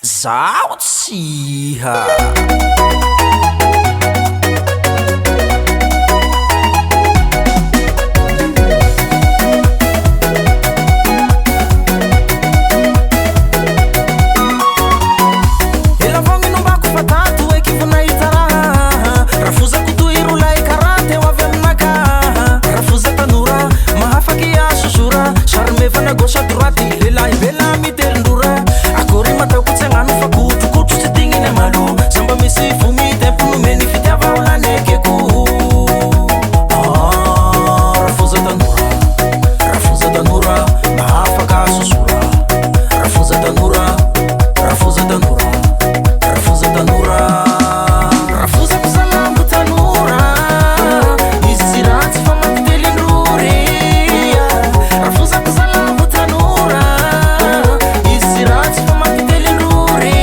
Zaho tsiha gauche à droite, il est là, il est là, mi terndura. Akori mata kutsengano fa kutu kutu sitingi ne malu. Samba misi fumi tempo no meni fitava wala nekeku. Rafuza tanura, mahafaka susura. Rafuza tanura, rafuza tanura, rafuza tanura. Rafuza kusalambu tanura, isirati fama kitelinduri. Rafuza kusalambu tanura, isirati fama kitelinduri.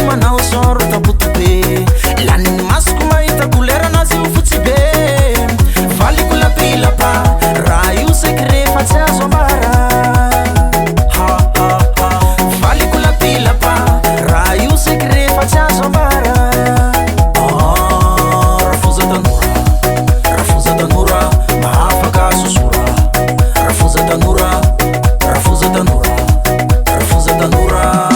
Mana osoro taputupe lani maskuma itagulera nazi ufutibe vali kula pila pa rayu sekre fatia zombara ha ha ha vali kula pila pa rayu sekre fatia zombara rafuza tanura mahafaka susura rafuza tanura rafuza tanura rafuza tanura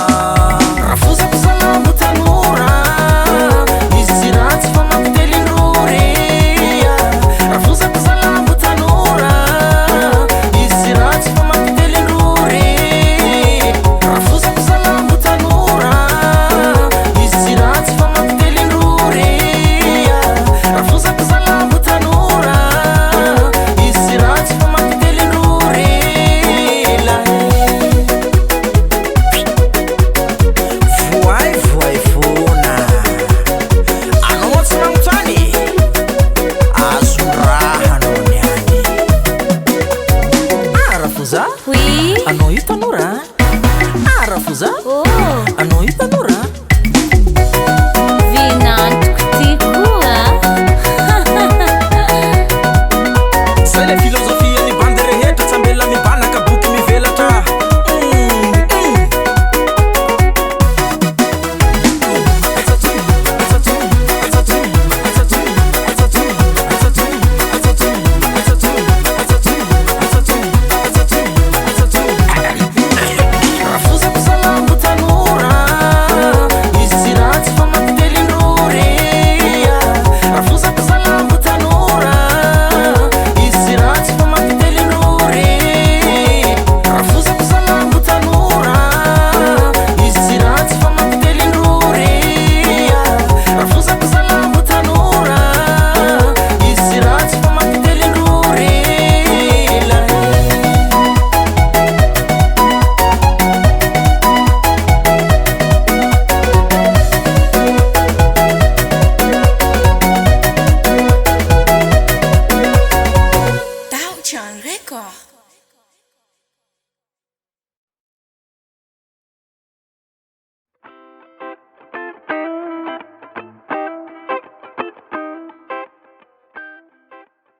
Oui. Ano itanura? Rafuza? Oh. Ano itanura? Vinant kutikua. C'est les philosophes.